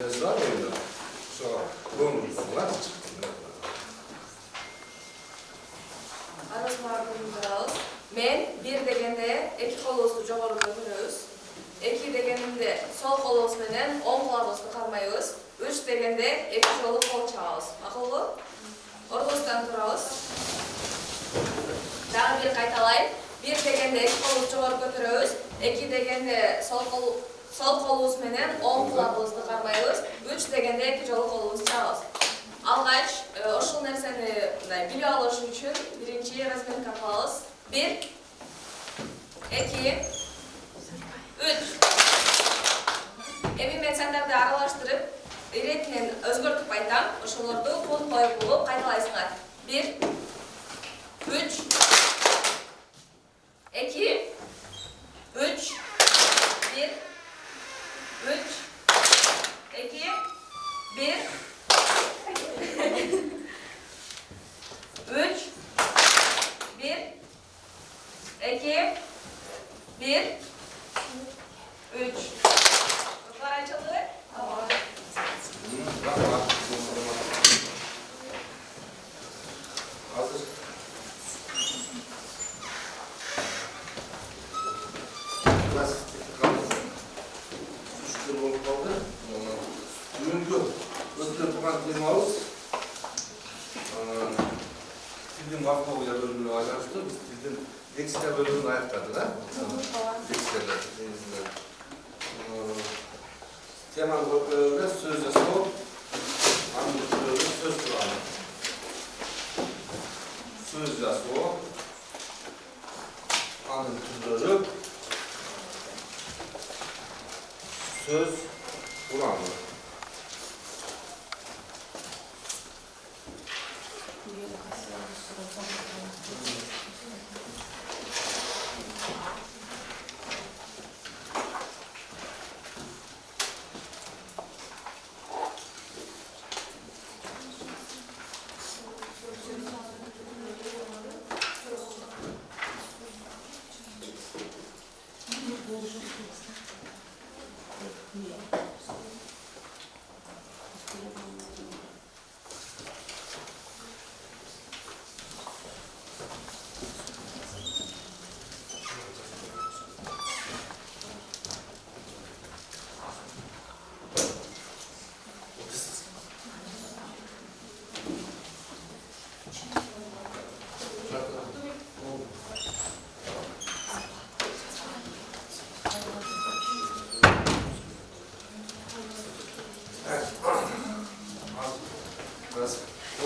Var mıydı? Sonra doğumlular çıktı. Arasmarkımız. Men bir degende iki kolosunu joğarı götürüyoruz. İki degeninde sol kolos menen 10 kulağımızı karmayız. 3 degende iki jolu kol çağız. Akıllı? Ortasından turağız. Daha bir kaytalayım. Bir degende iki kolosunu joğarı götürüyoruz. İki degende sol kolumuz menen 10 kulağımızı karmayız. 3 degende iki jolu kolumuz çağız. Algaç, oşul nerseni bilip alış üçün birinci razmenka kılağız. 1, 2, 3. Emin ben senderde aralaştırıp, üretinen özgürtüp aytam, oşulurdu kod koyup bulup kaytalaysınlar. 1, 3, 2, 3, 1, 3, 2, 1, 3, 1, 2, 1, 3. Kapılar açıldı. Tamam. Hazır. Biraz kaldı. Şükür olup kaldı. Bugünkü ötürüp kıymalıyız. Dilin Markovya bölümünü ayarlaştı. Biz dilin leksika bölümünü ayarladık. Leksikada. Teman bölümünde söz yazma, anlık bölümünde söz kuramı. Söz yazma, anlık bölüm, söz kuramı.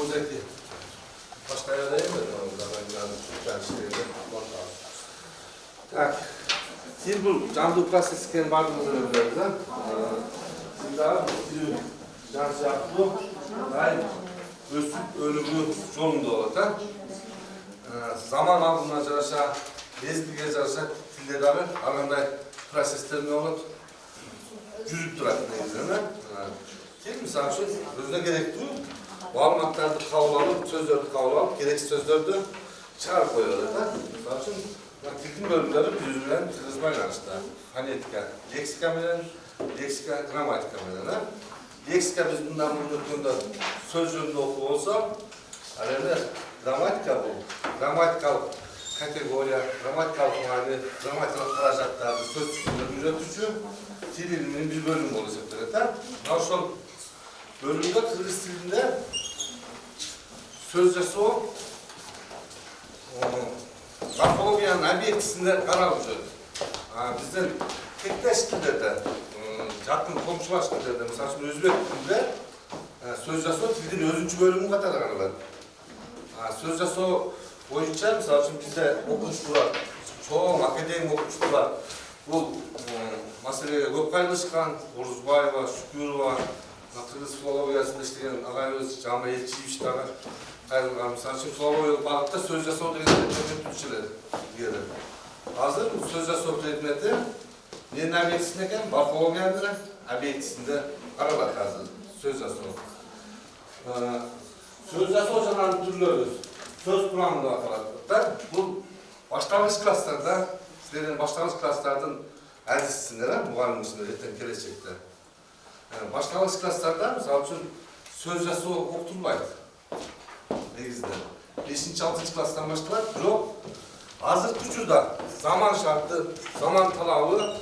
Oradaki başka yerde yemedim tak. Siz bu canlı plastikten vardığınızı öğrendiler. Siz daha can sıcaklığı daim ölümlü sonunda olacak. Zaman aldığında çalışa, ezgi gezerse tilde dair aranda proseslerini olup cüzüp durak neyizlerine. Kim misal için özüne gerektiği Bağlamaklarda kavul alıp, sözlerdi kavul alıp, gereksiz sözlerdi çıkarıp koyuyorlar da. Misal için tilkin bölümleri yüzünden kızmayla işte. Fonetika, leksika bilen, leksika, gramatika bilen. Leksika biz bundan bunu söz yönünde oku olsa, herhalde gramatika bu. Gramatikal kategoriya, gramatikal yani, gramatikal karajatlarda söz türünü üretici, dil iliminin bir bölümü olacak. Nasıl bölümde Kırgız dilinde sözcesi o morfologiyanın obyektісinde karalıyor. Bizden tekleş dillerde, yakın komşulaş dillerde, mesela şimdi Özbek dilinde sözcesi o dilin özüncü bölümü kadar karalıyor. Sözcesi o boyunca mesela şimdi bizde okuştular, çoğu akademik okuştular. Bu meseleye çok paylaşkan, Oruzbayeva, Şükürova, Kırgız filologiyasında işleyen ağayımız Cama Yetçiymiş dağı kayrılgan. Misal için filologiya bağlıkta söz jasoo degende çok Türkçeler gelir. Hazır bu söz jasoo predmeti nenin obyektісindeken morfologiyanın obyektісinde aralar hazır. Söz jasoo. Söz jasoo janan türleri söz kuramında atalar. Bu başlangıç klaslarda, sizlerin başlangıç klaslardan әдісісінде, мұғалімісінде ертең келешекте. Yani başlangıç klasslarda misal üçün söz yazısı okutulmaydı. Negizde. 5-6 klassdan başlar. Yok. Hazırki uçurda zaman şartı, zaman talabı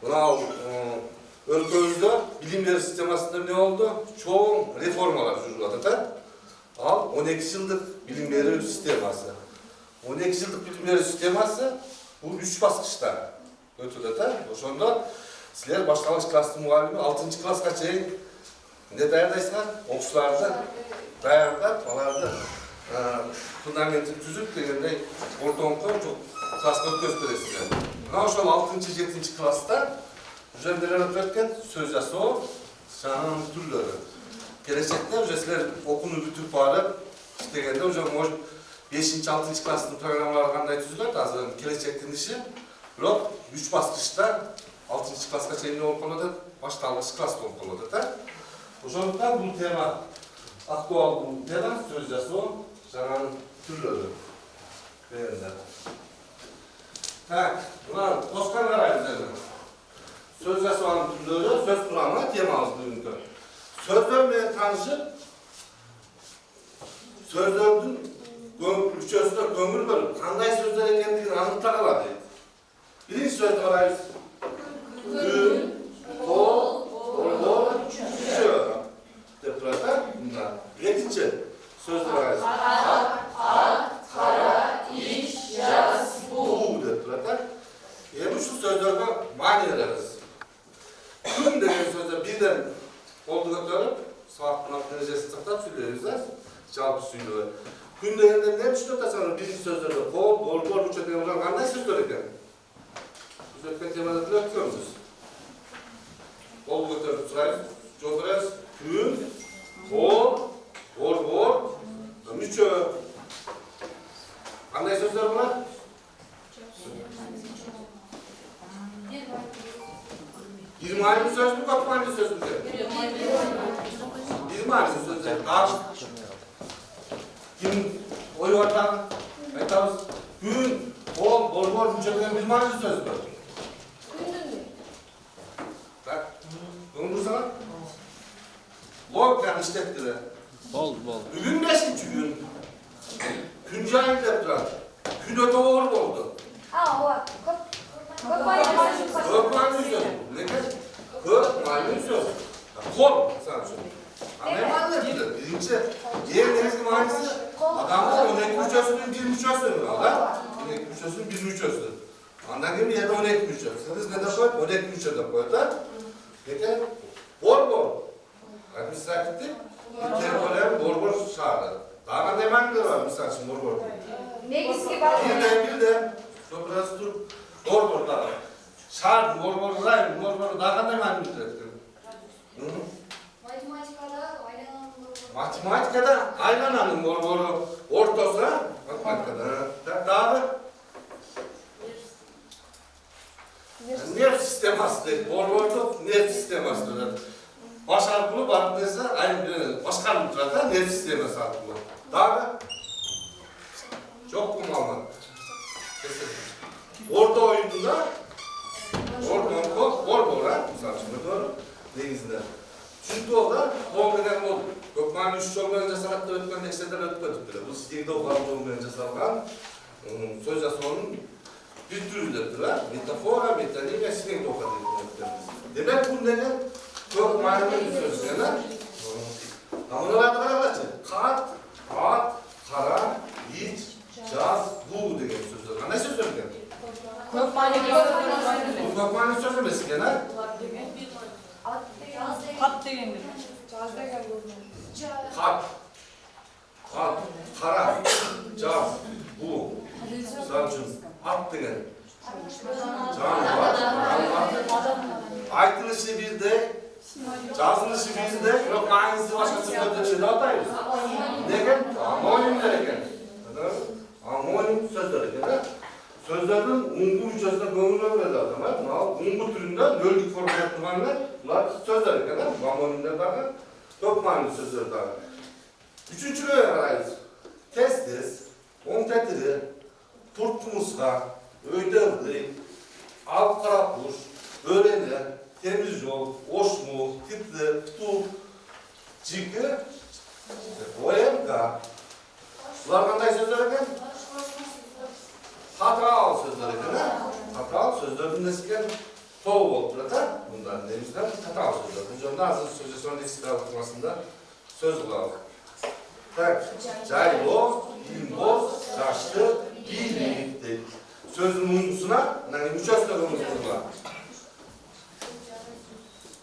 buna ülkemizde bilimleri sistemasında ne oldu? Çoğu reformalar жүрüldü da. Al 12 yıllık bilimleri sisteması. 12 yıllık bilimleri sisteması bu 3 basqışta ötüdü da. Oşonda sizler başlangıç klassı muallimi 6. klassga çeyin ne dayardaysızlar? Okuşlarda dayarlap, alarda fundamentin tüzüp degende ortaoqda çok klassga gösteresizler. Ana oşol 6-7 klassda üzerinde ötken söz yazısı sanın türleri. Gelecekte sizler okunu bütüp barıp degende hocam 5-6 klassın programları qanday tüzülöt azыр gelecektin işi. Bирок 3 basqычta 6 klassga çeyin olup kaladı, başlangıç klass olup kaladı da. Ошондуктан бул тема актуал, бул тема сөз жазуу жаңанын түрлөрү. Так, мына тоскан карайбыз эми. Сөз жазуунун түрлөрү, сөз курамы темабыз бүгүнкү. Сөздөр менен таанышып, сөздөрдүн үчөөсүнө көңүл бөлүп, кандай сөздөр экендигин аныктагыла дейт. Биринчи сөздү карайбыз. Күн, кол, борбор, үчөө деп турат. Мында экинчи сөздү карайбыз. Кара, иш, жаз, буу деп турат. Эми ушул сөздөргө маани беребиз. Күн деген сөздө бирден колду көтөрүп, сабактын дережесин сактап сүйлөйбүз да. Жалпы сүйлөө. Күн дегенде эмне түшүнүп атасыңар? Биринчи сөздөрдө кол, борбор, үчөө деген кандай сөздөр экен? Biz ötken temada ötüyor muyuz? Kol götürüp sırayız, çoğdurayız. Gün, kol, borbor, müçö. Kanday sözler bunlar? 20 aynı söz mü, 40 aynı söz mü? 20 aynı söz mü? Kim oy ortağı? Aytabız. Gün, kol, borbor, müçö деген 20 aynı söz mü? Bak, dursana. Logikani işlettiler. Bol. Bugün 5. gün. Gün cahil dep turar. Gün öte oğur oldu. Köp malum söz. Ne kadar? Köp malum söz. Kol sana söz. Ne malum? Birinci, diğer denizli manisi adamlar 12 müçösünün 1 müçösünü var. 12 müçösünün 1 müçösünü. Andan gibi yerde 12 müçösünü. Siz ne de koyup 12 müçösünü koyup. Peki, borbor. Administratifte bir kere böyle borbor şahı. Daha ne mantığı var misal için borbor? Bir de biraz durup borbor daha. Şahı, borbor, rayım, borbor daha ne mantığı? Matematikada aylananın borboru ortosa, matematikada daha nerv sistemasıdır. Borborda nerv sistemasıdır. Baş arpılı barındıysa aynı başka bir turada nerv sisteması arpılı. Daha çok kullanma. Orta oyunda borbora, misal şimdi doğru, denizde. Çünkü o da Kongre'den oldu. Gökmen 3 olmayınca sanatta ötmen eksenler ötmedik. Bu sizde o kadar olmayınca salgan söz yazısının bir türlüdür. Metafora, metanime, sizin de o kadar ötmeniz. Demek bu neden? Gökmen'in bir söz yana. Ama ne var da karaklatçı? Kat, at, kara, iç, caz, bu degen sözler. Ne söz söylüyor? Gökmen'in sözü mesela yana. Kat degendir. Kat, kara, caz, bu. Sadece at degen. Can var. Aytılışı bizde, жазılışı bizde, yok aynısı başka sözde çözü atayız. Degen, amonim derken. Amonim söz derken. Sözlerden ungu müçesine gömül vermedi adamlar. Ungu türünden nöldük forma yaptıranlar, bunlar söz derken. Amonimler daha, yok aynı sözler daha. Üçüncü arayız. Testis, ontetiri, turtmuska, öydevdi, alt karakuş, öğreni, temiz yol, oşmu, kitli, tutuk, ciki, oyanka. Bunlar qanday sözler ekan? Hatalı sözler ekan, ha? Hatalı sözlerden nesiken toğu bolup turata. Bundan demizden hatalı sözler. Biz onda hazır sözleşmenin eksik alışmasında söz kılalım. Tak, caylo, ilimboz, yaşlı, iyilik dedik. Sözün uyumusuna, üç özler uyumusuna.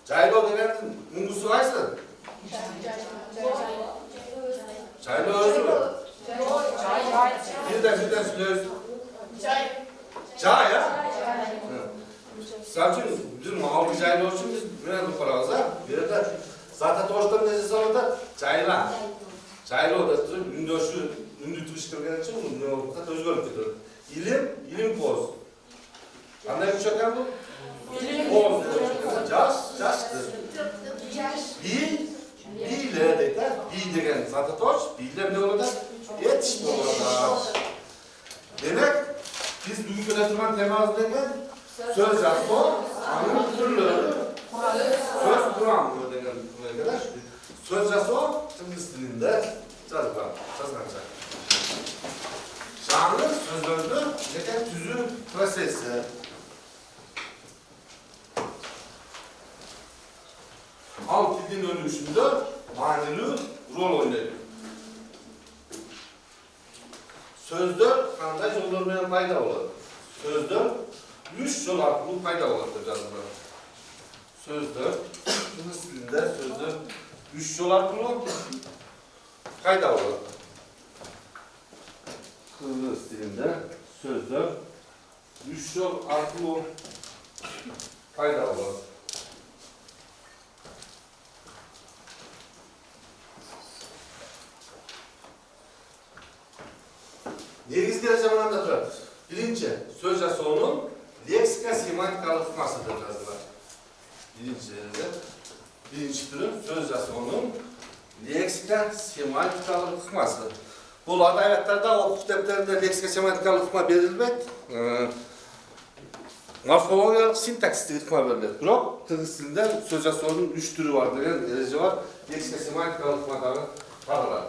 Caylo denen uyumusu kaysın? Caylo özü mü? Birden söylüyoruz. Cay ya? Sadece bizim mağlubu caylo için biz böyle yaparız ha. Bir de zaten doğuştan nezisi orada cayla. Caylo da durup ünlü tuşturgan için ne olursa özgürlük ediyor. İlim poz. Anlayın mı çok bu? Poz. Caştır. Bile deyler. Bi degen zaten toş. Bile ne olur da? Yetişme olur da. Demek biz bugün yönetilen teması degen söz yazma, anın türlü. Söz kuramı degen buraya kadar. Söz yazma, İngiliz dilinde yazılacak. Şanlı sözlerde neden tüzü prosesi. Alt dilin ölüşünde manili rol oynuyor. Sözde qanday yollar bilan payda bo'ladi? Sözde 3 yol arqali payda bo'ladi yazılar. Sözde ingliz tilinde sözde 3 yol arqali payda bo'ladi. Kırgız dilinde sözde 3 yol arqali payda bo'ladi. Negizgi derecemanda turadi. Birinchi, söz jasovning leksika semantikalik hukmasida yoziladi. Birinchi turi söz jasovning leksika semantikalik hukması. Bu adabiyatlarda, o'quv kitoblarida leksika semantikalik hukma berilmaydi. Morfologiyalik sintaksik hukma beriladi. Biroq Qirg'iz tilida söz jasovning 3 turi bor degan ereje bor. Leksika semantikalik hukmalari qaraladi.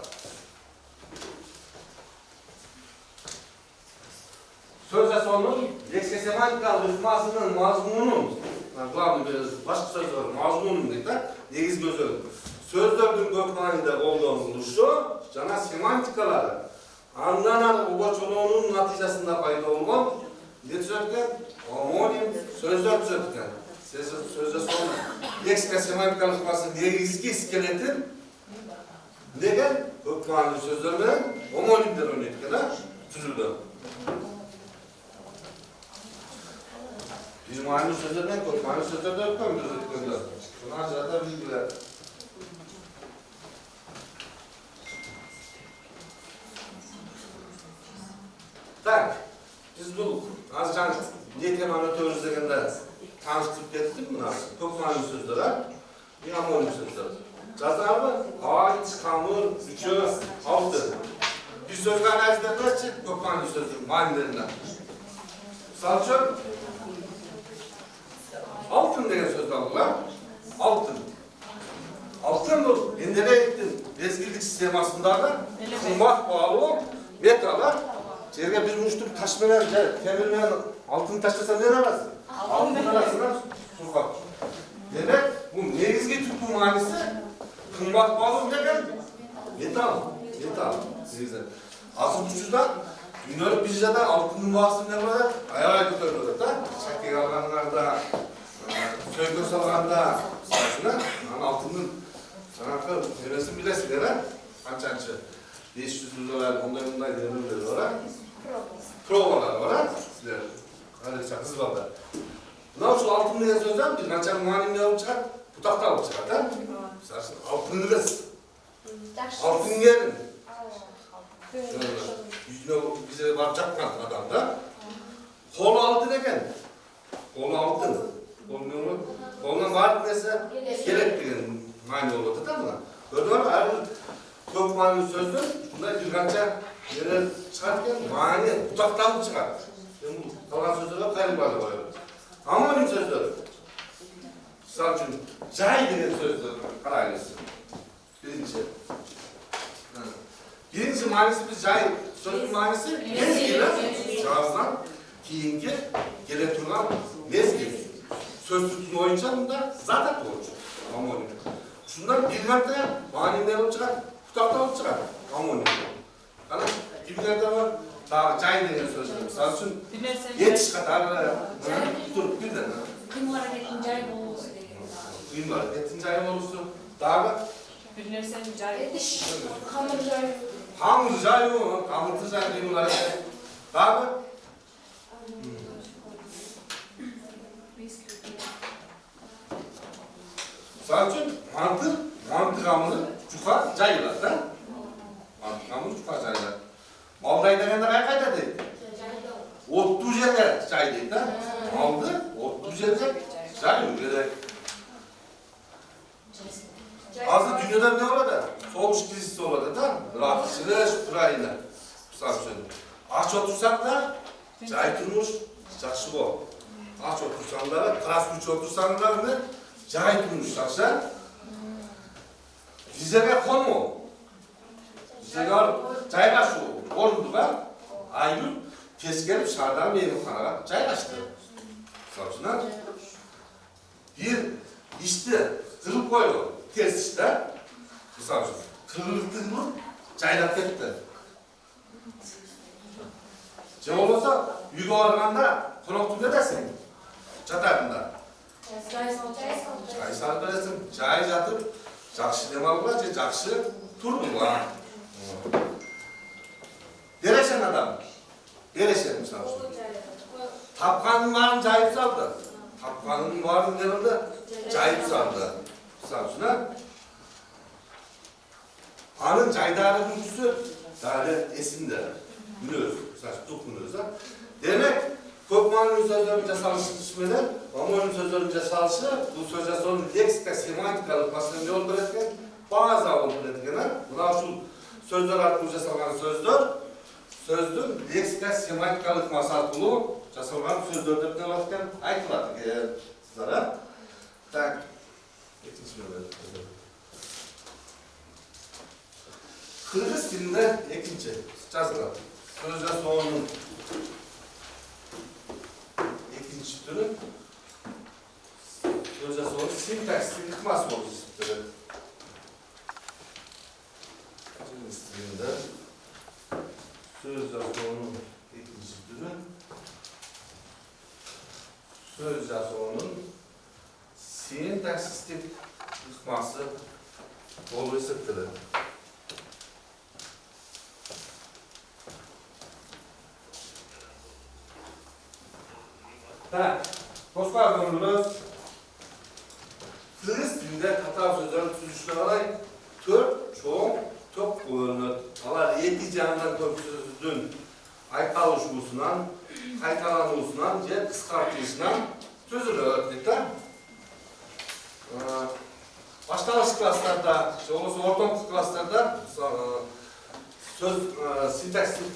Söz jasovning leksika semantikalik hukmasının mazmunu, başka söz var, mazmunu deydi. Negizgi o'zi sözlerдің көп ma'nida qo'llanilishi jana semantikalari an'ananing o'g'ircho'luvining natijasida paydo bo'lgan ne tuzatgan? Homonim so'zlar tuzatgan. Söz jasovning leksika semantikalik hukmasi negizgi skeletin degan көп ma'nili so'zlar bilan homonimlar o'ynayotgan tuzildi. Bir ma'nili so'zlardan ko'p ma'nili so'zlarda o'tgan bildirganlar. Buni ajratib bilgilar. Tak, biz bu azcan ne temani ötüyoruz degende tanıştırıp gettik mi nasıl? Çok ma'nili sözler, bir homonim sözler. Yazdılar mı? Ait, hamur, üçü, altı. Bir sözler nezlerler için çok ma'nili sözler, ma'nilerinden. Salçak, altın degen söz aldılar. Altın. Altın bu. Endere ettin. Bezgirlik sistemasındadır. Kımbat bağlı metalar. Жерге bir muştuk taş menen, temir menen altın taşlasa ne arasın? Altın arasına surkat. Demek bu negizgi tuttuğu manisi kımbat bağlı degen metal. Metal. Negizde. Asıl uçudan dünyanın birjada altının bağısı ne var? Ayağa götürülür da. Şakir alganlarda, söykö salganda, altının sanatı neresin bilesizler ha? Kaçançı? 500 dolar, ondan 20 dolar. Provalar var ha? Sizler. Hadi çakız var da. Bunlar şu altın degen sözden bir kaçan muhanimle alıp çıkar, butakta alıp çıkar ha? Mesela altın kız. Altın gelin. Yüzüne bize varacak kan adam da. Kolu altın eken. Kolu altın. Kolundan var neyse gerek degen mani olmadı da buna. Gördün mü? Her çok mani sözdür. Bunlar bir kança neler çıkartken mani utaktan çıkar. Kalan sözlerle kaybı var. Homonim sözler. Misal üçün, cay degen sözdür qarayınız. Birinci. Birinci manisi biz cay, sözün manisi mezgil. Cağızdan kiyinki gele turgan mezgil. Söz tutun oyunca bunda zaten doğrucu. Amonim. Şundan bir gante manimler olup çıkar, tutakta olup çıkar. Amonim. Ana, bir gante var. Cay degen sözdür. Misal üçün yetiş katar. Dur, birden. Kıyım hareketin cay boğulusu degen. Kıyım hareketin cay boğulusu. Daha Bir nersenin cay Yetiş, hamur cay. hamur cay mı? Hamurtu cay kıyım hareket. Daha Sadece mantık hamuru çuka caylar da. Mantık hamuru çuka caylar. Malday degende kayda değil. Otlu жерге cay değil de. Maldı, otlu жерге cay yok. Azı dünyada ne oladı? Soğuş krizisi oladı da. Rakçılış, Ukrayna. Sadece. Aç otursak da cay turmuş, жақсы bol. Aç otursanlar, krasnıç otursanlar ne? Cay turmuş, жақсы. Vizege konmu. Vizege alıp caygaşı orduga Aygül kes gelip Şardan meyvekanaga caygaştı. Savcına bir işte kırıp koyuyor. Ters işte. Savcı kırıldığı caylap ketti. Cevap olsa yüge varganda konoktu ne desin? Çatarında. Çay salıp veresin. Çay jatıp жақсы demalılar, жақсы turdular. Bereşen adam. Bereşen misal üçün. Tapkanın varın cayıp saldı. Tapkanın varın nerede? Cayıp saldı. Misal üçün. Anın caydarı gücüsü dağlı esinde. Günöz. Misal üçün, tuk günöz. Demek, Kökman'ın sözlerini jasalışmeden, Amon'un sözlerini jasalışı, bu söz jasalının leksika, semantikalık masasını yol veretken, bazı olup veretken, buna şu sözler arasında jasalgan sözdün leksika, semantikalık masası bulup, jasalgan sözlerden veretken, aytıladı sizlere. Tak, ikinci bölüm. Kırgız dilinde ikinci жазылған. Söz jasауының ikinci türü söz jasауының синтаксистік ықмасы болып есептеледі. Kırgız dilinde söz jasауының ikinci türü söz jasауының синтаксистік ықмасы болып есептеледі. Dostlar konumuz Kırgız dilinde Tatar sözlerin tüzüşüne kadar tört çoğun top bölünür. Alar 7 canından top sözün aykalışmasından, kaytalanmasından ve kıskartılışından tüzülür dedi. Başlangıç klaslarda, ortaokul klaslarda söz sintaksine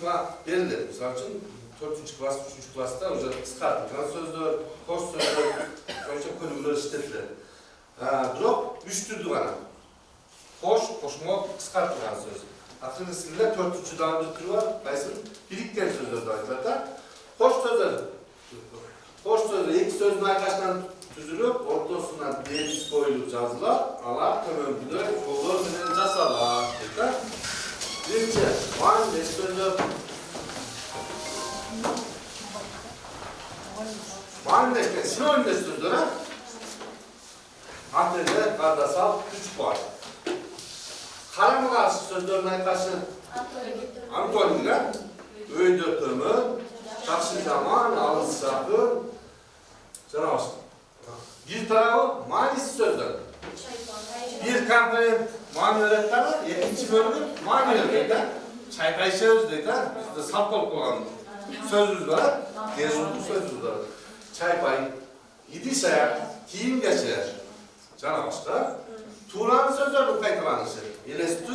verilir. Misal için 4. klas, 3. klasta уже kıskartılan sözler, hoş sözler, önce kölümler işletilir. Biroq 3 türlü gana. Hoş, hoşmoq, kıskartılan söz. Kırgız dilinde 4. daha bir türü var. Qaysi birikken sözler de aytıladi. Hoş sözler. Hoş sözler, iki sözün aykaşından tüzülüp, ortasından deniz koyulup жазылар, alar, tömönküde, yollar bilen jasalar. Birinci, van beş sözler. Vanleşken sinonimle sözlere Antelde, Kardasal, küçük var. Karamı karşı sözlerine karşı Antonina, öğüdü tömü, çakşı zaman, alın sakın, canavuz. Bir tarafı manisi sözler. Bir komponent mani öğretmenler, ikinci bölümü mani öğretmenler. Çaypay söz deydi, bizde sap olup olan sözümüz var, gezuldu sözümüz var. Çaypay, idi sayak, kiyim geçer. Cana başka. Tuğlanın sözlerinin kayıtlanışı. Elestü,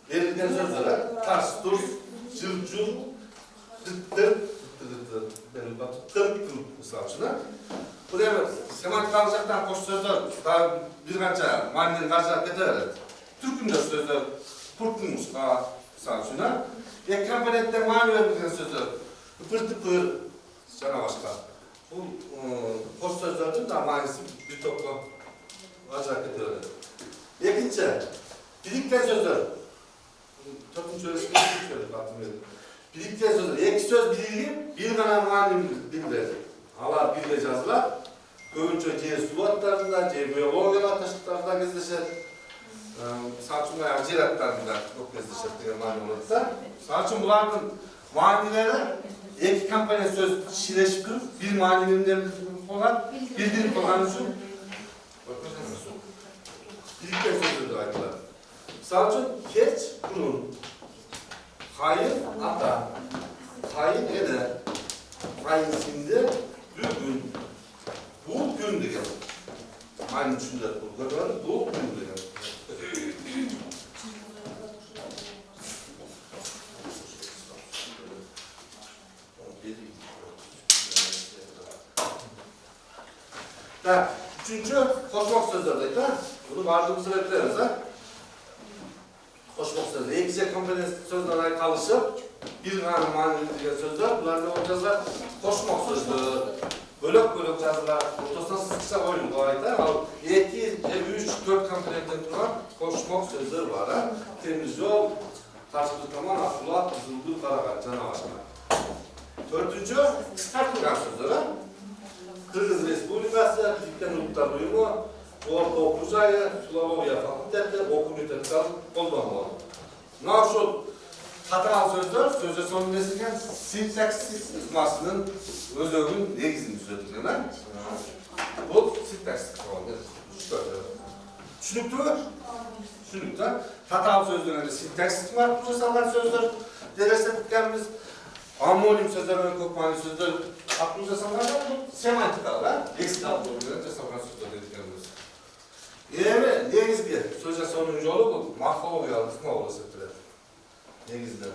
verilgen sözlere, tars, dur, cır, gıttır, misal için. Bu demek, ortak koş sözler daha bir kança manini karşılayıp getirerek. Türkümce sözler kurtulmuş sansına. Komponentte mani verilgen sözler pırtıpı cana başka. Bu koş sözlerden de manisi bir toplu karşılayıp getirerek. İkinci, birlikte sözler. Toplum şöyle batmıyor. Birlikte sözler. İki söz bilgi, bir kana mani bilgiler. Hala bilgi yazılar. Önce C suvatlarında, C biyologiya taşıtlarında gezleşir. Saçımda yani ciratlarında yok gezleşir diye mani olursa. Saçım bunların manileri iki kampanya söz şileşip kırıp bir maninin olan, bildirim olan için birlikte sözüdür ayrılar. Saçım keç kurun. Hayır ata. Hayır eder. Hayır şimdi bugün. Bu gün diyor. Aynı düşünce kurgular. Bu gün diyor. Da üçüncü koşmak sözlerdeydi ha. Bunu vardığımız sebeplerimiz ha. Koşmak sözleri. İkice kompetent sözlerine kalışıp bir tane mani diye sözler. Bunlar ne olacaklar? Koşmak sözleri. Bölük yazılar, ortasına sıkışa koyun bu ayda. 2, 3, 4 komponentten duran koşmak sözleri var ha. Temiz yol, taşlı taman, akılat, zıldır, karakat, canavarlar. Dördüncü, kısa duran sözleri. Kırgız Respublikası, Birlikten Uluklar Uyumu, Orta Okruzayı, Slavovya Fakülteti, Okumütetler, Koldanmalı. Naşo Tatal sözler, sözde sonu nesilken sintaksis ısmasının özövün negizini düzeltilir. Bu sintaksis oldu. Düşünüktü. Tatal sözlerinde sintaksis var, bu salan sözler. Dereste tutkemiz, amonim sözler, kökmani sözler, aklımıza salan semantika var. Eksik altı oluyor, salan sözler dediklerimiz. Yani negizgi, sözde sonun yolu bu, morfologiya kısmı olursa negizde.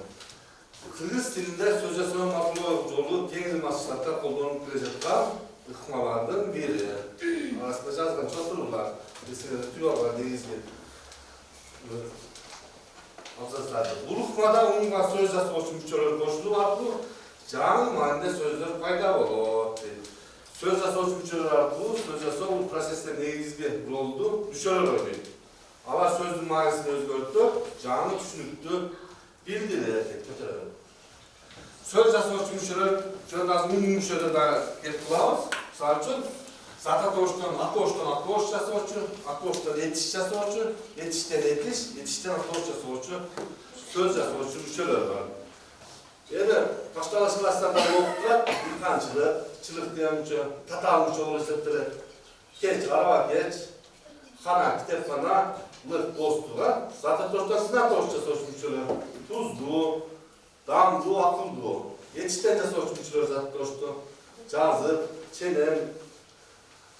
Kırgız tilinde sözde son morfologiya yolu kengir masalatta kollanıp gelecekler ıhmalardan biri. Arasında жазған çatırlar, tüyorlar negizgi. Abzaslarda. Bu ıhmada onunla söz yazı müçölөр koşulu arqılı жаңы maninde sözler payda olur. Söz yazı müçölör arqılı söz yazı bu prosesте negizgi roldu müçölör oynuyor. Ama sözün manisini özgörttü, жаңы түшүнүктү bildirir, kötüler. Söz yazı müçölör, жөнөз мүшөлөр да келип калабыз. Мисалы үчүн Сататоштон атош жасоочу, атоштон этиш жасоочу, этиштен этиш, этиштен атош жасоочу, сөз жасоочу мүчөлөр бар. Эми башталгыч класстарда окуп турат, илканчылык, чылык демчү, татал мүчө болуп эсептелет. Кеч, араба кеч, хана, китепкана, лык достуга, Сататоштон сынатош жасоочу мүчөлөр, туздуу, дамдуу, акылдуу. Этиштен жасоочу мүчөлөр Сататошту жазып, çenem,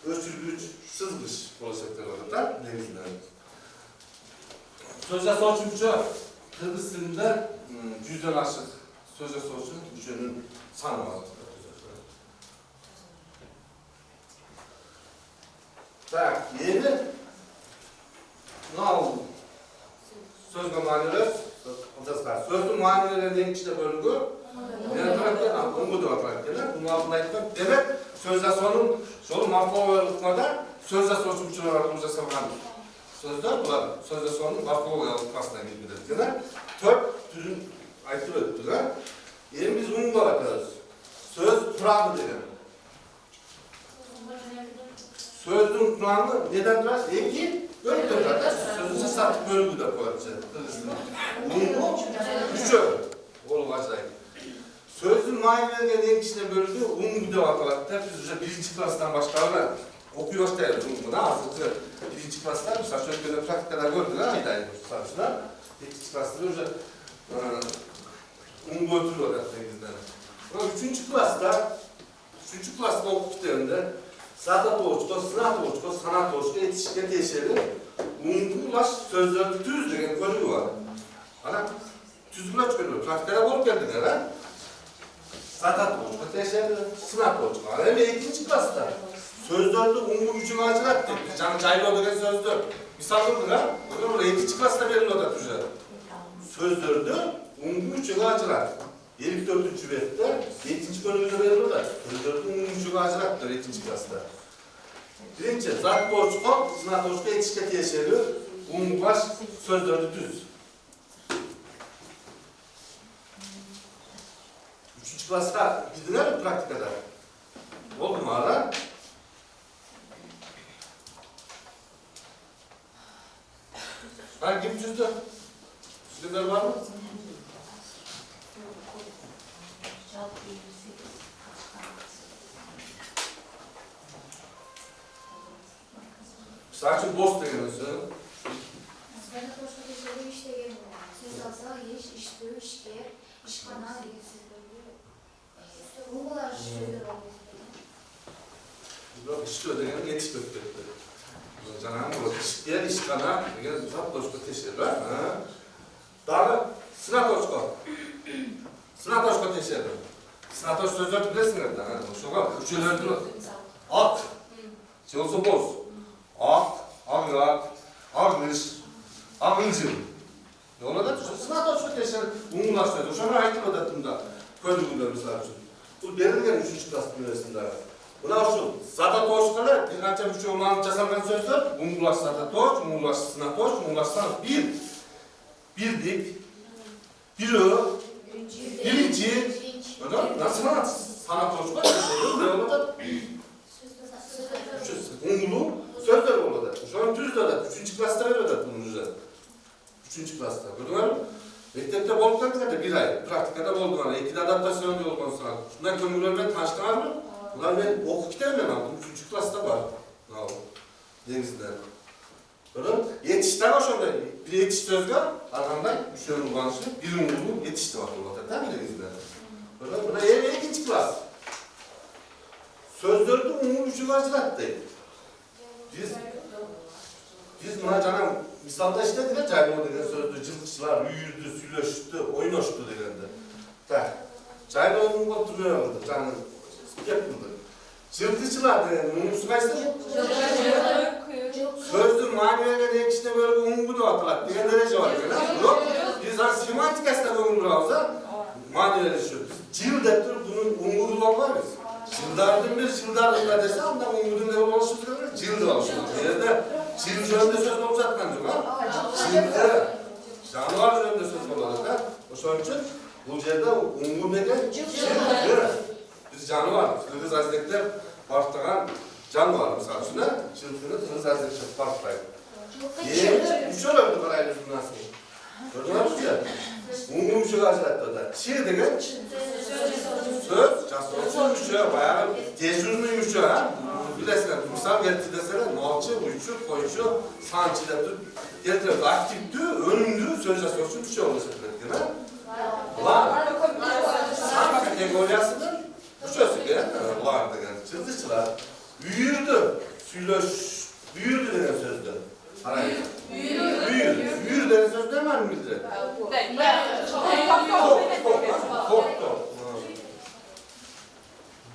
ölçülgüç, sızgış olacaklar orada denizler. Sözde soğuçumcu, Kırgız dilinde yüzden aşık sözde soğuçumcunun sanı var. Tak, yeni ne oldu? Sözde maniler, sözlü manilerinden içinde bölgü, yani bıraktılar, onu da bıraktılar, bunu altına ettiler. Demek sözde sonun, şolu morfologiyalıkmada sözde soğuçumcular aramızda savran sözler bular. Sözde sonun morfologiyalıkmasına gitmediler. Dört türün aytıp öttüler. Yani biz bunu bakarız. Söz turanı dedim. Sözün turanı neden turar? İki, dört turar. Sözün sattık bölümü de koyacak. Bunu üçü. Oğlum acayip. Sözün manilerine en içine bölündü, bir de atalatlar. Biz birinci klasdan başlarlar. Okuyoruz değil, buna hazırlıklı birinci klaslar. Mesela şöyle böyle praktikada gördüler, ayda saçlar. İkinci klasları önce götürüyorlar bizden. Üçüncü klasta okuduklarında Sata Toğuşko, Sınav Toğuşko, Sanat Toğuşko yetişken teşeri ulaş sözleri düz degen bölümü var. Ana düzgüne çıkıyor, praktikada bolup geldiler ha. Sata Toğuşko teşeri, Sınav Toğuşko. Ama ikinci klasta Sözlerde umum gücünü acırat deyip, canı caylı degan sözdür. Misal kıldık ha, bunu 2. klasda verildi tüze. Sözlerde umum gücünü acırat. 54. bette 7. bölümünde verildi. Sözlerde umum gücünü acırattır 2. klasda. Birinci, zat borçko, zina borçko yetişke tiyeseli, umum baş sözlerde düz. 3. klasta gidiler mi praktikada? Oldu mu hala? Kim çözdü? Sizler var mı? Sadece boz degeniyorsun. Aslında başka bir şey işte gelmiyor. Söz alsa iş, iştü, işke, işkana diye söylüyor. Bu kadar sözler oluyor. Yok, işliyor degeni yetişmek bekliyor. Canım bu işleyen işkana, degen zat doşko teşerler. Daha sınatoşko. Sınatoşko teşerler. Sınatoş sözler bilesiniz de. Şoka, üçülerdi. Ak. Şey olsa boz. Ak, ağır, ağırmış, ağıncıl. Yola da sınatoşko teşerler. Umumlaştırdı. Şuna ait odattığımda. Köylüğünde mesela. Bu verilgen 3. klas üniversitesinde. Buna şu zata toşkalar, bir kança bir şey olmanın casalgan sözler, umulaş zata toş, umulaş sına toş, umulaş sana birdik, birinci, nasıl sana toşka, ne oldu? Umulu sözler oldu. Şu an düz de 3. klasta veriyor bunun üzerine. 3. klasta, gördün mü? Mektepte bolduklarında da bir ay, praktikada bolduklarında, 2 adaptasyon yolu konusunda. Şundan kömürlerle tanıştılar mı? Ulan ben oku kitabını aldım, 3. klasta var. Denizli'de. Görün, yetişten o şöyle, bir yetiş sözler, arkamdan 3 yıl kullanışı, bir umulu yetişti var orada, değil mi Denizli'de? Görün, buna 2. klas. Sözlerde umulu gücü varcılattı. Biz buna canım, misalda işte dile cayma degen sözdü, cılgıçlar, üyürdü, süleşti, oynaştı degende. Tak, cayma umulu oturuyor canım. Yapıldı. Cılgıçlar denen umumusu kaçtı mı? Sözdür maneviyene ekşine böyle umumu da atılat diye derece var. Yok, biz hani semantik aslında umumu olsa maneviyene şu. Cıl dettir bunun umumu olmaz. Cıldardım bir cıldardım da dese ondan umudun ne oluşur diyorlar. Cıldı oluşur. Yerde cıl üzerinde söz olacak bence ha. Cıldı. Canlılar üzerinde söz olacak ha. O son için bu yerde umumu ne de? Cıldı. Biz canı var. Kırgız Aztekler partagan can var mesela şuna. Çılgını Kırgız Aztekler partaydı. Üç olurdu parayla nasıl? Gördünüz mü ya? Umum şu gazete da. Şiir degen söz, jastrosulmuş ya, bayağı tecrübümüş ya. Bilesiniz, misal geldi desene, nalçı, uyçu, koyçu, sançı da tut. Getirdi, aktifti, önümlü, söz jastrosul bir şey olursa değil mi? Var. Sanat kategoriyasıdır. Bu sözü değil mi? Var degen, çizgiçiler. Büyürdü degen sözdü. Arayın. Büyür degen söz değil mi bildirir? Top.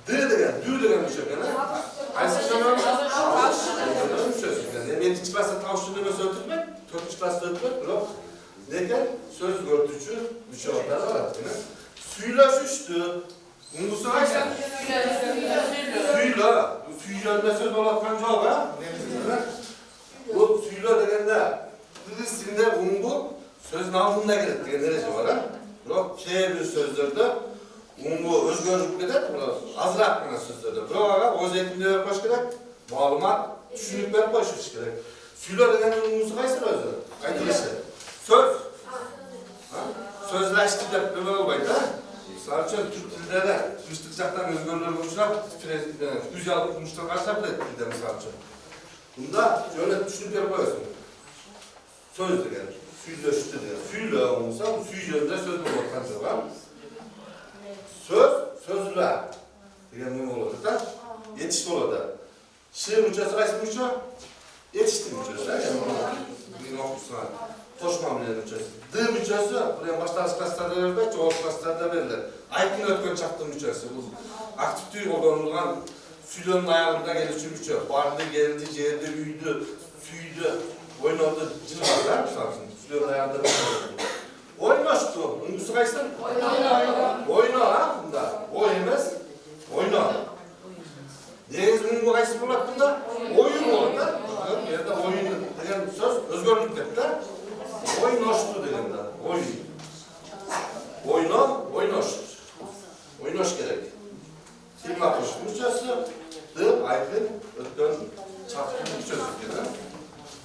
Dır degen bir şey yani. Ayşe canım. Bu söz yani. Ben hiç klasta tavşanı mesela ötürmek, 4. klasta ötürmek, bro. Neden? Söz örtücü bir şey ortada var artık. Suylaşıştı. Bunu sorarsan. Suyla ne söz olatan cevap ha? Bu suyla degende Kırgız dilinde umbu sözün altında gelir diye derece var ha? Bro, bir sözlerde umbu özgürlük eder, azırak bana sözlerde. Bro, o zeytinliğe koş gerek, malumat, düşünükler koşmuş gerek. Suyla degende umbusu kaysın özü? Aytılışı. Söz. Sözleşti de böyle olmaydı ha? Sadece Türk dilde de Müslükçaktan özgürlüğü olmuşlar, yüz yıllık olmuşlar karşılar bile dilde misalcı. Bunda şöyle düşünüp yapıyorsun. Söz de gelir, suylaştı diyor. Suyla olmuşsa bu suyu yönünde söz mü ortancı var? Sözle. Diyen ne olur da? Yetişti olur da. Şiir müçesi kaç müçe? Yetişti müçesi. Bir okusuna. Toşma bile müçesi. Dı müçesi, buraya başta klaslarda verilir, çoğu klaslarda verilir. Aykın ötken çaktı müçesi. Aktif tüy kullanılan Süylönün ayağında geliştirmişçe. Vardı, geldi, geldi, büyüdü, süydü. Oynadı, cırmalar mı sanırsın? Süylönün ayağında bir oynaştı. Öncüsü kaysın? Oyna ha bunda. Oynamaz. Oyna. Denizin bu kaysın bu hakkında? Oyun olur da. Ya da oyun degen söz özgürlük dep de. Oynaştı degen de. Oyun. Oyna, oynaş. Oynaş gerek. Film atışmışçası. Aykın, ötten çarptığını çözükleri.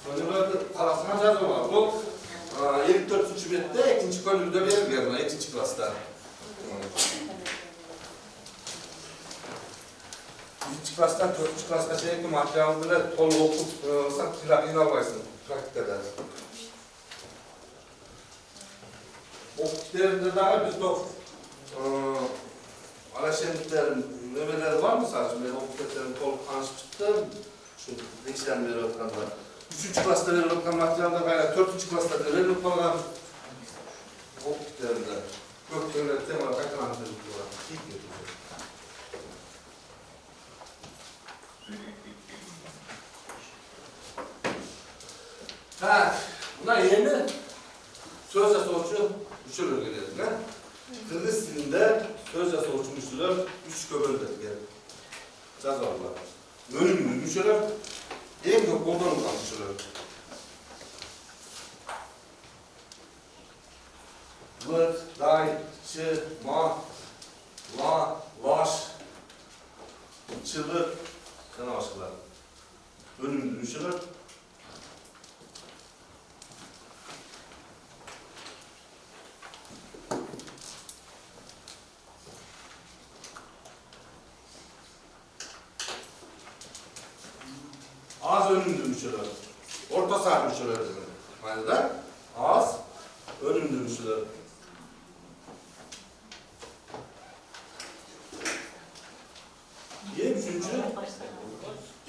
Sonra tarafına yazı var. Bu 54. bette ikinci bölümde verilmiyor, ikinci klasta. Birinci klastan 4. klasta şeyki materyalları tolu okup trafiğini almaysın, praktikte de. Okutlarında daha biz de araştırmaların nöbeleri var mı sadece? Ben okutlarının tolu kanışı çıktım. Şu eksen beri oturanlar. 3. klasta verilen materyalda gayet 4. klasta verilen olan okutlarında göklerinde temel kaynaklandırılıyor. İyi görüyoruz. Ha, bunlar yeni söz yazıcı üçü bölgeleri. Kırgız dilinde söz yazıcı üçüler 3 köböldir. Yazarlar. Önümlü üçüler en çok kullanılan üçüler. Vırt, day, çı, ma, la, laş, çılık, sana başkalar. Önümlü üçüler. Az önümlü müşteriler. Orta saat müşteriler demek. Yani da az önümlü müşteriler. Yeni üçüncü.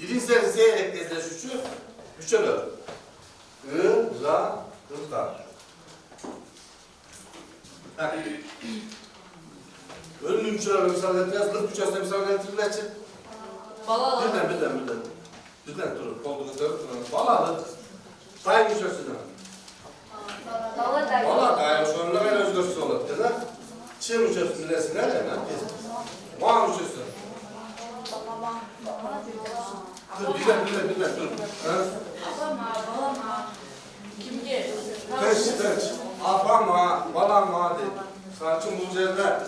Birinci seyrek gezleşüşü müşteriler. Ra, rıta. Önümlü müşteriler misal getireceğiz. Lık müşterisine misal getirirler için. Balalı. Birden. Birden durun, kolduğunu durun. Balalı. Day müşterisine. Bala day, şu anda ben özgürsüz olur. Çığ müşterisine neresine hemen. Ma müşterisine. Birden dur. Kimge? Teş. Apama, balama de. Saçın bu yerde.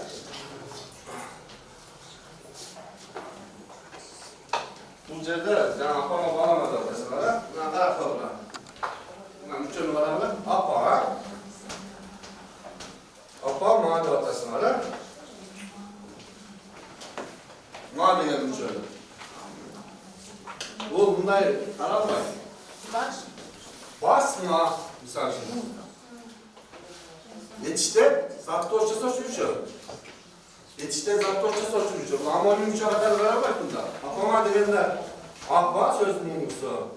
Bu yerde, yani apama balama da mesela. Ne kadar kalır? Müşteri numaralı. Apa ma da atasına da. Ma diye müşteri. Bu bunlar Arap var. Basma misal şimdi. Yetişte zaptoşça soçmuşu. Yetişte zaptoşça soçmuşu. Amolü müşahatları var bunda. Apama diyenler. Apa söz mumusu.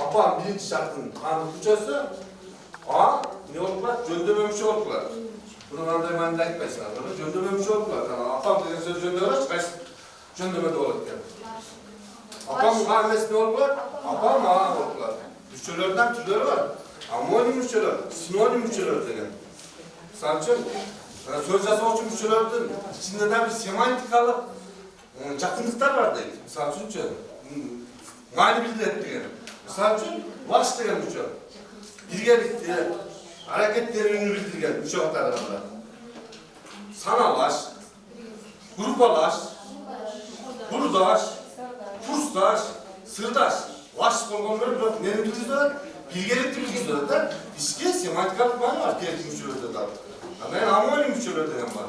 Apa birinci şartın kanun kucası. A ne oldular? Cöndömemiş oldular. Bunun andırmanında gitmesin. Cöndömemiş oldular. Apa dediğin söz cöndömemiş. Cöndöme de olurken. Apa muhammesi ne oldular? Apa ma oldular. Müşterilerden türleri var. Amonim müşteriler, sinonim müşteriler degen. Sançın, söz yazı müşterilerden içinde de bir semantikalı yakınlıklar var değil. Sançın, mani bildiret degen. Sançın, vaş degen müşteriler. Bilgelik diye, hareketlerini bildirgen müşteriler arasında. Sanalaş, grupalaş, burdaş, kurstaş, sırdaş. Vaş bolgonları bırak, neni bildirdiler? Bilgelik bildirdiler. İşte semantikalık var var diye müşteriler de. Ben amonim müşteriler degen var.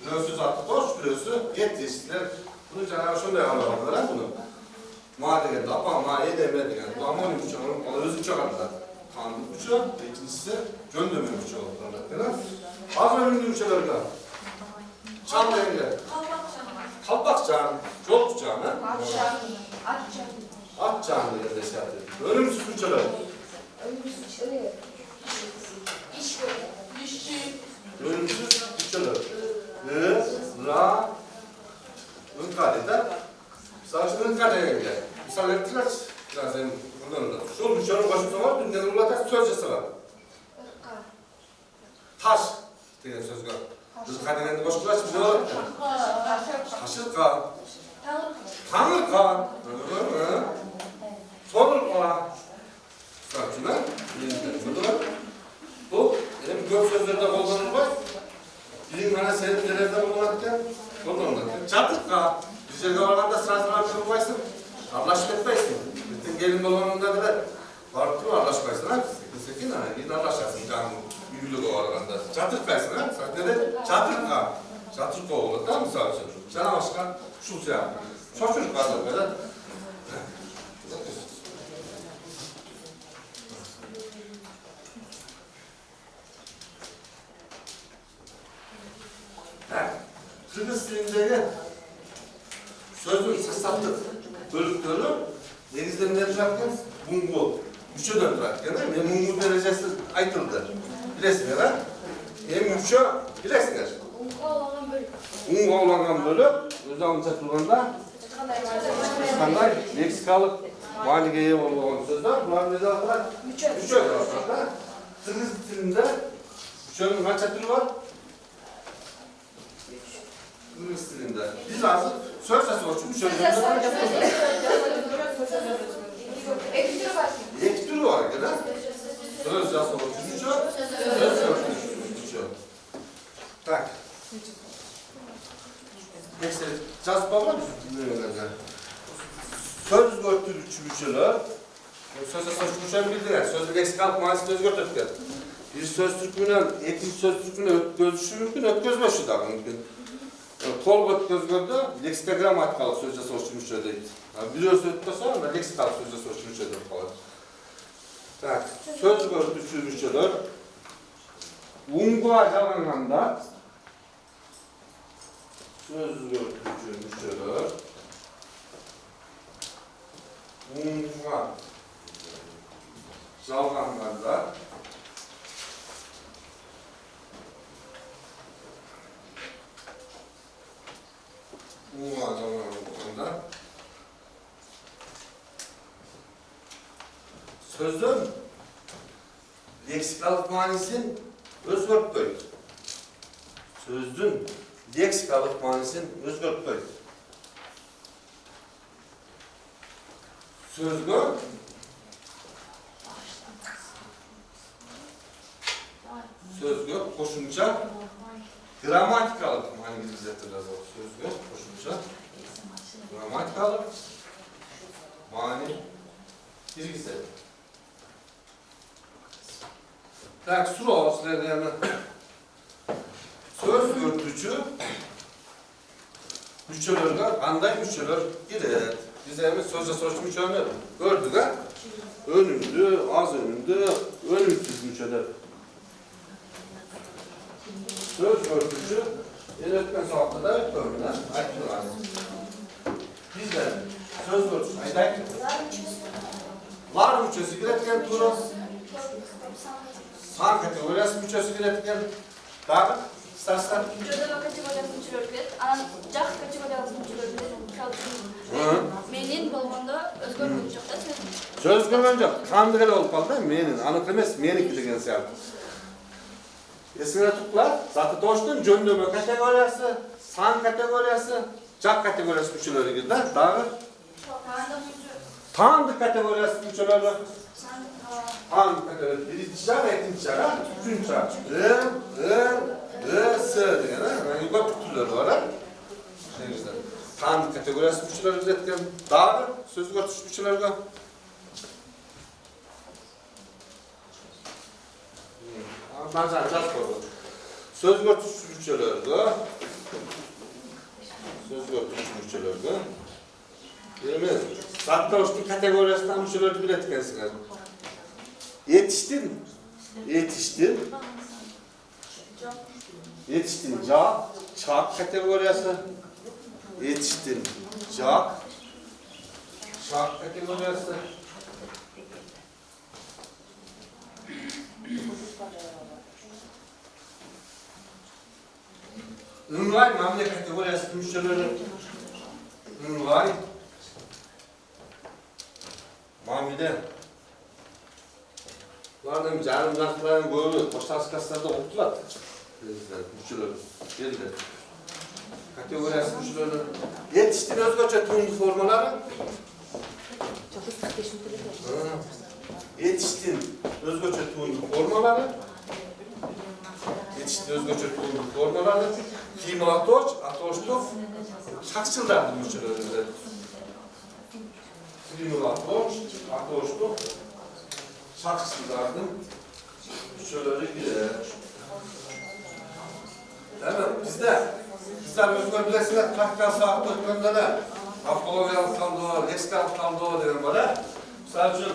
Biliyorsunuz artık hoş biliyorsunuz, et yeşiller. Bunu Cenab-ı şöyle anlamadılar bunu. Ma degen, apa, ma, edeme degen. Bu amonim müşteriler, onu özü çağırdılar. Kandık müşteriler, ikincisi göndöme müşteriler. Az önümlü müşteriler var. Çam denge. Kalpak çam, yolcu çam, ha? At çam denge de şey yapıyor. Ölümsüz müşteriler. Ölümsüz müşteriler. Ra, ınkadede. Saçını sözcesi var. Irka. Taş degan söz var. Biz qadaganda boshqacha ne olur? Taşırqa. Tanırqa. Sorurqa. Saçına. Bu hem köp sözlerde kullanılmaz. Bizim mana senetlerinde kullanılırken kullanılır. Çatırqa. Güzelge varganda sırasına bir şey koyarsın. Arlaşıp etmeysin. Bütün gelin olanında bile farklı arlaşmaysın ha. Sekin ha, yine arlaşarsın canım. Yüylük varganda. Çatırqaysın ha. Sen de çatırqa. Çatırqa olur da misal için. Sana başka şu şey yaptın. Çok çocuk vardı böyle. Kırgız dilindeki sözün sasatlık bölükleri negizlerinden turarken mungu üçöden turarken ve mungu derecesi aytıldı. Bilesiniz ha? Hem üçö bilesiniz. Unga olangan bölük öz alınca turganda qanday leksikalik ma'noga ega bo'lgan so'zlar bularni o'zi atraf üçö da. Kırgız dilinde üçönün qancha turi var? Kırgız dilinde. Biz hazır söz yazıyoruz çünkü söz yazıyoruz. İki türü var gene. Söz yazıyoruz çünkü söz yazıyoruz çünkü. Tak. Neyse, yazıp bakar mısın? Söz götürücüler. Söz yazıyoruz bildiler. Sözün leksikal manasını özgürtürdüler. Bir söz türküyle, ikinci söz türküyle ötközüşü mümkün, ötközmeşi de mümkün. Kol ötközgörde leksikogramatikalik söz жасоочу deydi. Bir öz ötüp sonra leksikal söz жасоочу deyip kalır. Tak, söz götürücüler unga жалганганда söz götürücüler unga жалганганда sözün leksikalik manisin özgörtpöйт. Sözün leksikalik manisin özgörtpöйт. Sözgö sözgö koşunca grammatikalik mani bildirler o sözgö koşunca grammatikalik mani bildirler. Tak, soru sizlerden söz götürücü müçelerine qanday müçeler girer. Bizlerimiz sözde soruş müçeler gördük ha? Önümlü, az önümlü, önümsüz müçeler. Söz götürücü yönetmen saatte de öğretmenler ayttılar. Bizler söz götürücü aytaydı. Var müçesi giretken turu san kategoriyasi müçesi giretken daha starslar. Jodoh kategoriyasi müçelerket, anan jak kategoriyasi müçelerket. Menin bolganda özgörgөн jok da söz. Özgörgön jok. Kandy gele bolup kaldy, menin. Anyk emes, meniki degen siýaty. Esine tutlar, zatı toştun jönдөmө kategoriyasi, san kategoriyasi, jak kategoriyasi müçeleri girdi. Dagы tandyk kategoriyasi müçeleri. Tandyk kategoriyasi birinci jak, ikinci jak, üçüncü jak. S degen ha. Yukarı türleri var ha. Tandyk kategoriyasi müçeleri giretken dagы söz götürüş müçelerge. Nazar yazıp koydu. Söz götürücülerge. Söz götürücülerge. Demek, Sattavuş'un kategoriyasından müçeleri biletkensinler. Yetiştin. Yetiştin. Yetiştin. Çak kategoriyası. Yetiştin. Çak kategoriyası. Ünvay mamle kategoriyası müşterileri. Ünvay mamile. Bularning jarım narxlarning ko'pi boshqa kassalarda o'qitilyapti. Müçüler, belli. Kategoriyasi müçülerni yetishtin o'zgacha tungi formalari. Yetishtin o'zgacha tungi formalari. Yetishtin o'zgacha tungi formalari. Kiyim atoch, atochtoq shaqchillarni müçülerinde. Kiyim atoch, atochtoq shaqchillarni müçüleri girer. Değil mi? Bizler özgür bilesizler, praktikal saatte ötmende de apologiyal kaldığı, ekskal kaldığı dedim bana. Mesela için,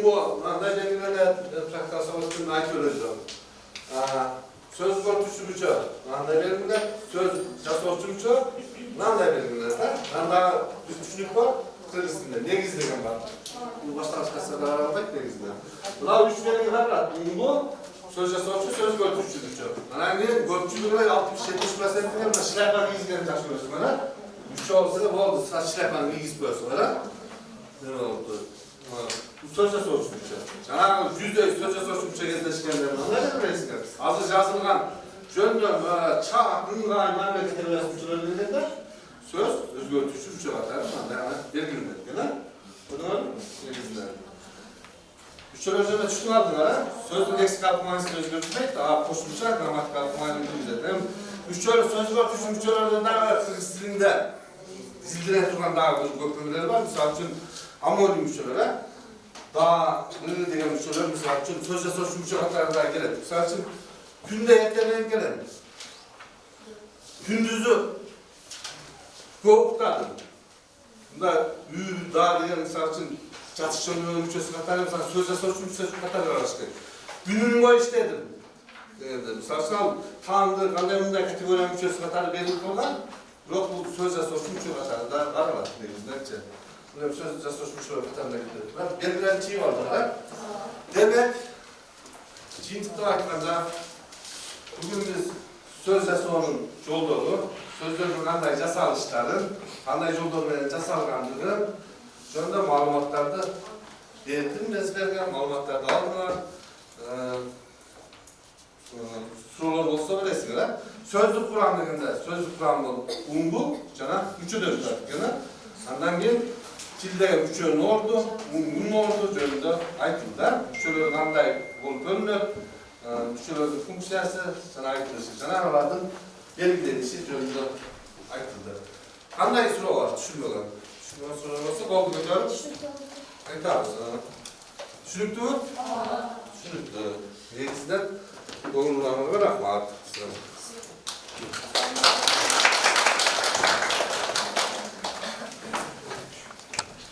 bu, nanda jengilerle praktikal saatte ait öleceğim. Söz görtüşü bütçe, nanda verimde, söz jasorçu bütçe, nanda verimde. Nanda bir düşünük var, kırgısında, ne gizleyen var? Bu başta kasada aramak ne gizleyen. Buna üç verimde var, bu, söz jasorçu, söz görtüşü bütçe. Anangi görtüşülüğüne 60-70%'ine şilepan gizleyen taşıyorsun bana. Bütçe olsa da bu oldu, şilepan giz bölüyorsun bana. Ne oldu? Bu söz jasorçu bütçe. Ana %100 söz jasorçu bütçe gezleşkenler ne demek reisler? Azı yazılgan, jöndön, çağ, ınğay, memleket evvelsi bütçelerinde söz, özgörtüşü bütçe var. Yani belirlenir. Bunu ne gizler? Üçüncü özüne düştün aldın ara. Sözün eksik kalkmanızı özgürtmek daha koşmuşlar, gramatik kalkmanızı düzeltelim. Üçüncü söz var, üçüncü özüne daha kırıksızlığında dizildiren tutan daha gökmemeleri var. Misal için amoni üçüncülere daha degen üçüncüler, misal için sözle söz üçüncüler daha gelir. Misal için günde yetlemeyen gelen. Gündüzü kovuktadır. Bunda büyü daha degen misal için çatışçılığının müçesi katarı, mesela sözle soruşun müçesi katarı araştı. Günün boyu işledim. Misal tanıdığı kandeminde kategoriya müçesi katarı belirli olan, yok bu sözle soruşun müçesi katarı da aralar. Neyse. Böyle sözle soruşun müçesi katarına gidiyor. Belirlen çiğ var burada. Demek, çiğntikte hakkında bugün biz sözle sorun yolları, sözlerin kanday jasal işlerin, kanday yolları jasalgandığını, şöyle malumatlarda belirttim bezbergen, malumatlarda aldılar. Sorular olsa bilesiniz. Sözlük kuramlarında, sözlük kuramı ungu, cana üçü dönüyor artık. Ondan keyin tildagi üçü ne oldu, ungu ne oldu, jönünde aytıldı. Üçüler kanday bolup bölünüp, üçülerin funksiyası, sana aytılışı, canavarların belgilenişi jönünde aytıldı. Kanday soru var, düşünmüyorlar. Şundan sonra olsa kol götürüp aytarız. Düşünüktü mü? Düşünüktü. Neyizden doğrularına bırakma artık.